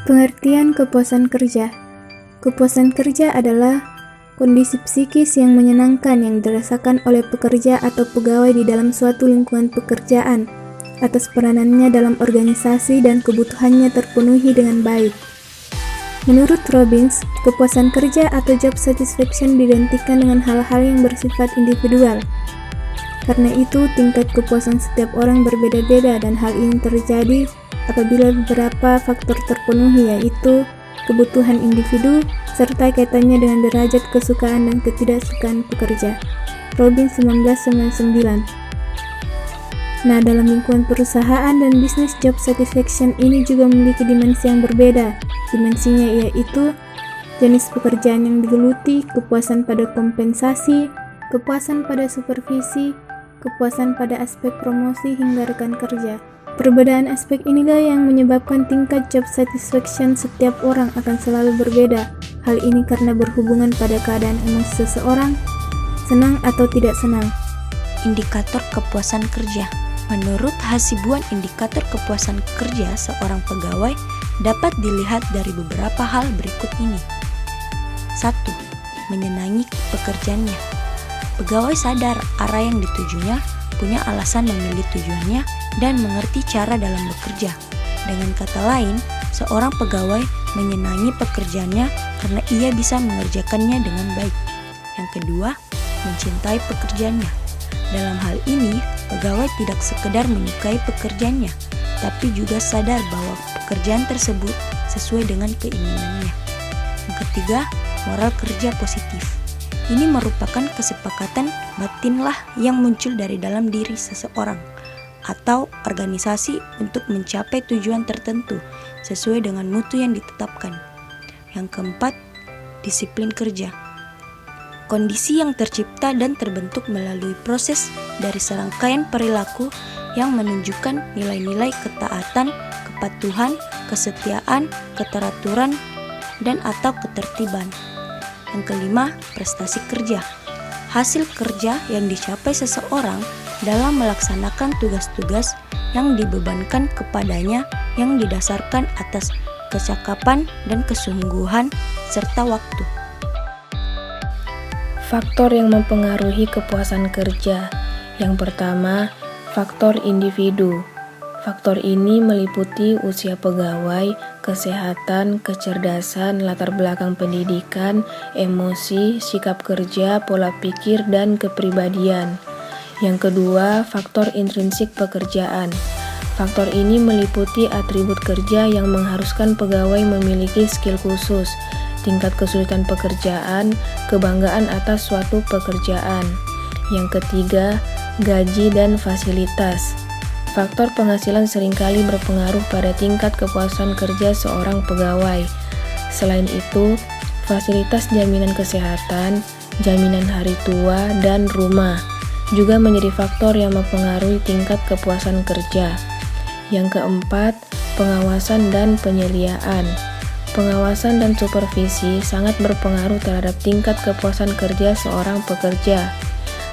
Pengertian kepuasan kerja. Kepuasan kerja adalah kondisi psikis yang menyenangkan yang dirasakan oleh pekerja atau pegawai di dalam suatu lingkungan pekerjaan atas peranannya dalam organisasi dan kebutuhannya terpenuhi dengan baik. Menurut Robbins, kepuasan kerja atau job satisfaction diidentikan dengan hal-hal yang bersifat individual. Karena itu, tingkat kepuasan setiap orang berbeda-beda dan hal ini terjadi apabila beberapa faktor terpenuhi, yaitu kebutuhan individu serta kaitannya dengan derajat kesukaan dan ketidaksukaan pekerja. Robbins 1999. Nah, dalam lingkungan perusahaan dan bisnis, job satisfaction ini juga memiliki dimensi yang berbeda. Dimensinya yaitu jenis pekerjaan yang digeluti, kepuasan pada kompensasi, kepuasan pada supervisi, kepuasan pada aspek promosi hingga rekan kerja. Perbedaan aspek inilah yang menyebabkan tingkat job satisfaction setiap orang akan selalu berbeda. Hal ini karena berhubungan pada keadaan emosi seseorang, senang atau tidak senang. Indikator kepuasan kerja. Menurut Hasibuan, indikator kepuasan kerja seorang pegawai dapat dilihat dari beberapa hal berikut ini. 1. Menyenangi pekerjaannya. Pegawai sadar arah yang ditujunya, punya alasan memilih tujuannya, dan mengerti cara dalam bekerja. Dengan kata lain, seorang pegawai menyenangi pekerjaannya karena ia bisa mengerjakannya dengan baik. Yang kedua, mencintai pekerjaannya. Dalam hal ini, pegawai tidak sekedar menyukai pekerjaannya, tapi juga sadar bahwa pekerjaan tersebut sesuai dengan keinginannya. Yang ketiga, moral kerja positif. Ini merupakan kesepakatan batinlah yang muncul dari dalam diri seseorang atau organisasi untuk mencapai tujuan tertentu sesuai dengan mutu yang ditetapkan. Yang keempat, disiplin kerja. Kondisi yang tercipta dan terbentuk melalui proses dari serangkaian perilaku yang menunjukkan nilai-nilai ketaatan, kepatuhan, kesetiaan, keteraturan, dan atau ketertiban. Yang kelima, prestasi kerja. Hasil kerja yang dicapai seseorang dalam melaksanakan tugas-tugas yang dibebankan kepadanya yang didasarkan atas kecakapan dan kesungguhan serta waktu. Faktor yang mempengaruhi kepuasan kerja. Yang pertama, faktor individu. Faktor ini meliputi usia pegawai, kesehatan, kecerdasan, latar belakang pendidikan, emosi, sikap kerja, pola pikir, dan kepribadian. Yang kedua, faktor intrinsik pekerjaan. Faktor ini meliputi atribut kerja yang mengharuskan pegawai memiliki skill khusus, tingkat kesulitan pekerjaan, kebanggaan atas suatu pekerjaan. Yang ketiga, gaji dan fasilitas. Faktor penghasilan seringkali berpengaruh pada tingkat kepuasan kerja seorang pegawai. Selain itu, fasilitas jaminan kesehatan, jaminan hari tua, dan rumah juga menjadi faktor yang mempengaruhi tingkat kepuasan kerja. Yang keempat, pengawasan dan penyediaan. Pengawasan dan supervisi sangat berpengaruh terhadap tingkat kepuasan kerja seorang pekerja.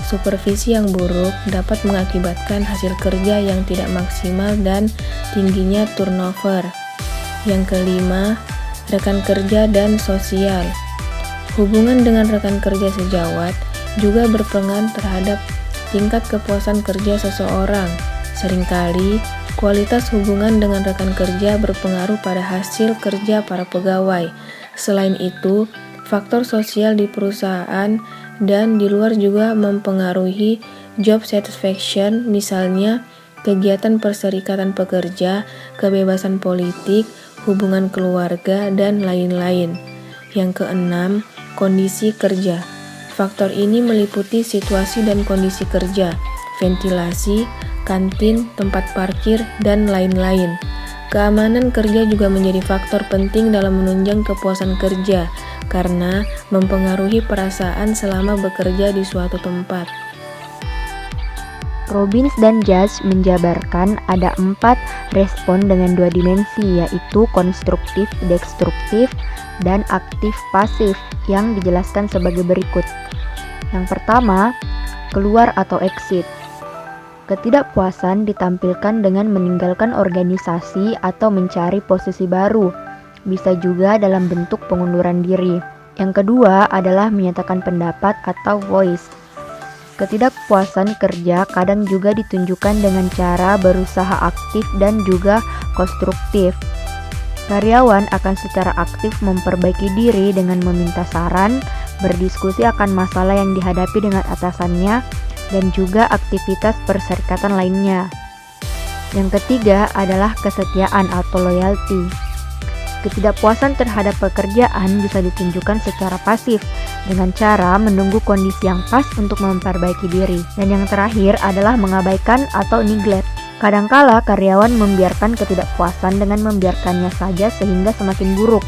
Supervisi yang buruk dapat mengakibatkan hasil kerja yang tidak maksimal dan tingginya turnover. Yang kelima, rekan kerja dan sosial. Hubungan dengan rekan kerja sejawat juga berpengaruh terhadap tingkat kepuasan kerja seseorang. Seringkali, kualitas hubungan dengan rekan kerja berpengaruh pada hasil kerja para pegawai. Selain itu, faktor sosial di perusahaan dan di luar juga mempengaruhi job satisfaction, misalnya kegiatan perserikatan pekerja, kebebasan politik, hubungan keluarga, dan lain-lain. Yang keenam, kondisi kerja. Faktor ini meliputi situasi dan kondisi kerja, ventilasi, kantin, tempat parkir, dan lain-lain. Keamanan kerja juga menjadi faktor penting dalam menunjang kepuasan kerja karena mempengaruhi perasaan selama bekerja di suatu tempat. Robbins dan Judge menjabarkan ada 4 respon dengan 2 dimensi, yaitu konstruktif, destruktif, dan aktif-pasif yang dijelaskan sebagai berikut. Yang pertama, keluar atau exit. Ketidakpuasan ditampilkan dengan meninggalkan organisasi atau mencari posisi baru. bisa juga dalam bentuk pengunduran diri. Yang kedua adalah menyatakan pendapat atau voice. Ketidakpuasan kerja kadang juga ditunjukkan dengan cara berusaha aktif dan juga konstruktif. Karyawan akan secara aktif memperbaiki diri dengan meminta saran, berdiskusi akan masalah yang dihadapi dengan atasannya, dan juga aktivitas perserikatan lainnya. Yang ketiga adalah kesetiaan atau loyalty. Ketidakpuasan terhadap pekerjaan bisa ditunjukkan secara pasif dengan cara menunggu kondisi yang pas untuk memperbaiki diri. Dan yang terakhir adalah mengabaikan atau neglect. Kadangkala karyawan membiarkan ketidakpuasan dengan membiarkannya saja sehingga semakin buruk.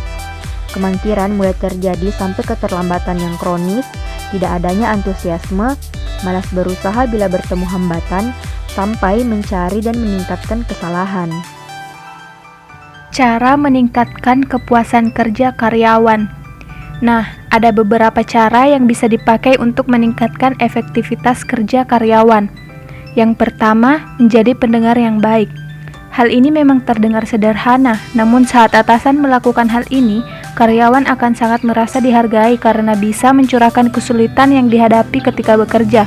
Kemangkiran mulai terjadi sampai keterlambatan yang kronis, tidak adanya antusiasme, malas berusaha bila bertemu hambatan, sampai mencari dan meningkatkan kesalahan. Cara meningkatkan kepuasan kerja karyawan. Nah, ada beberapa cara yang bisa dipakai untuk meningkatkan efektivitas kerja karyawan. Yang pertama, menjadi pendengar yang baik. Hal ini memang terdengar sederhana, namun saat atasan melakukan hal ini, karyawan akan sangat merasa dihargai karena bisa mencurahkan kesulitan yang dihadapi ketika bekerja.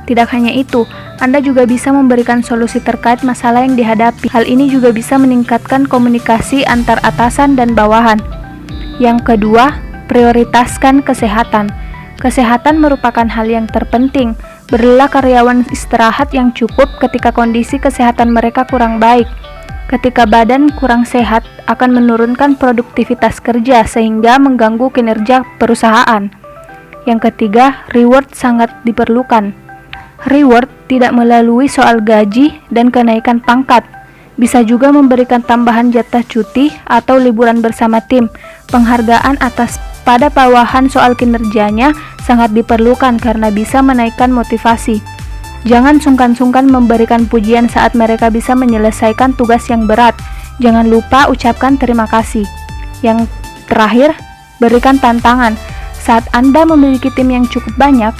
Tidak hanya itu, Anda juga bisa memberikan solusi terkait masalah yang dihadapi. Hal ini juga bisa meningkatkan komunikasi antar atasan dan bawahan. Yang kedua, prioritaskan kesehatan. Kesehatan merupakan hal yang terpenting. Berilah karyawan istirahat yang cukup ketika kondisi kesehatan mereka kurang baik. Ketika badan kurang sehat, akan menurunkan produktivitas kerja sehingga mengganggu kinerja perusahaan. Yang ketiga, reward sangat diperlukan. Reward tidak melalui soal gaji dan kenaikan pangkat. Bisa juga memberikan tambahan jatah cuti atau liburan bersama tim. Penghargaan atas pada bawahan soal kinerjanya sangat diperlukan karena bisa menaikkan motivasi. Jangan sungkan-sungkan memberikan pujian saat mereka bisa menyelesaikan tugas yang berat. Jangan lupa ucapkan terima kasih. Yang terakhir, berikan tantangan. Saat Anda memiliki tim yang cukup banyak,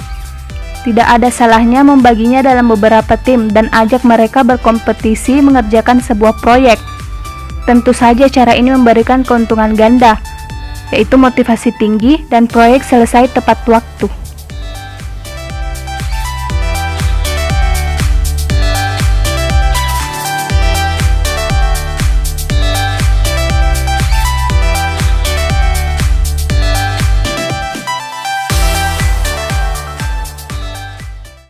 tidak ada salahnya membaginya dalam beberapa tim dan ajak mereka berkompetisi mengerjakan sebuah proyek. Tentu saja cara ini memberikan keuntungan ganda, yaitu motivasi tinggi dan proyek selesai tepat waktu.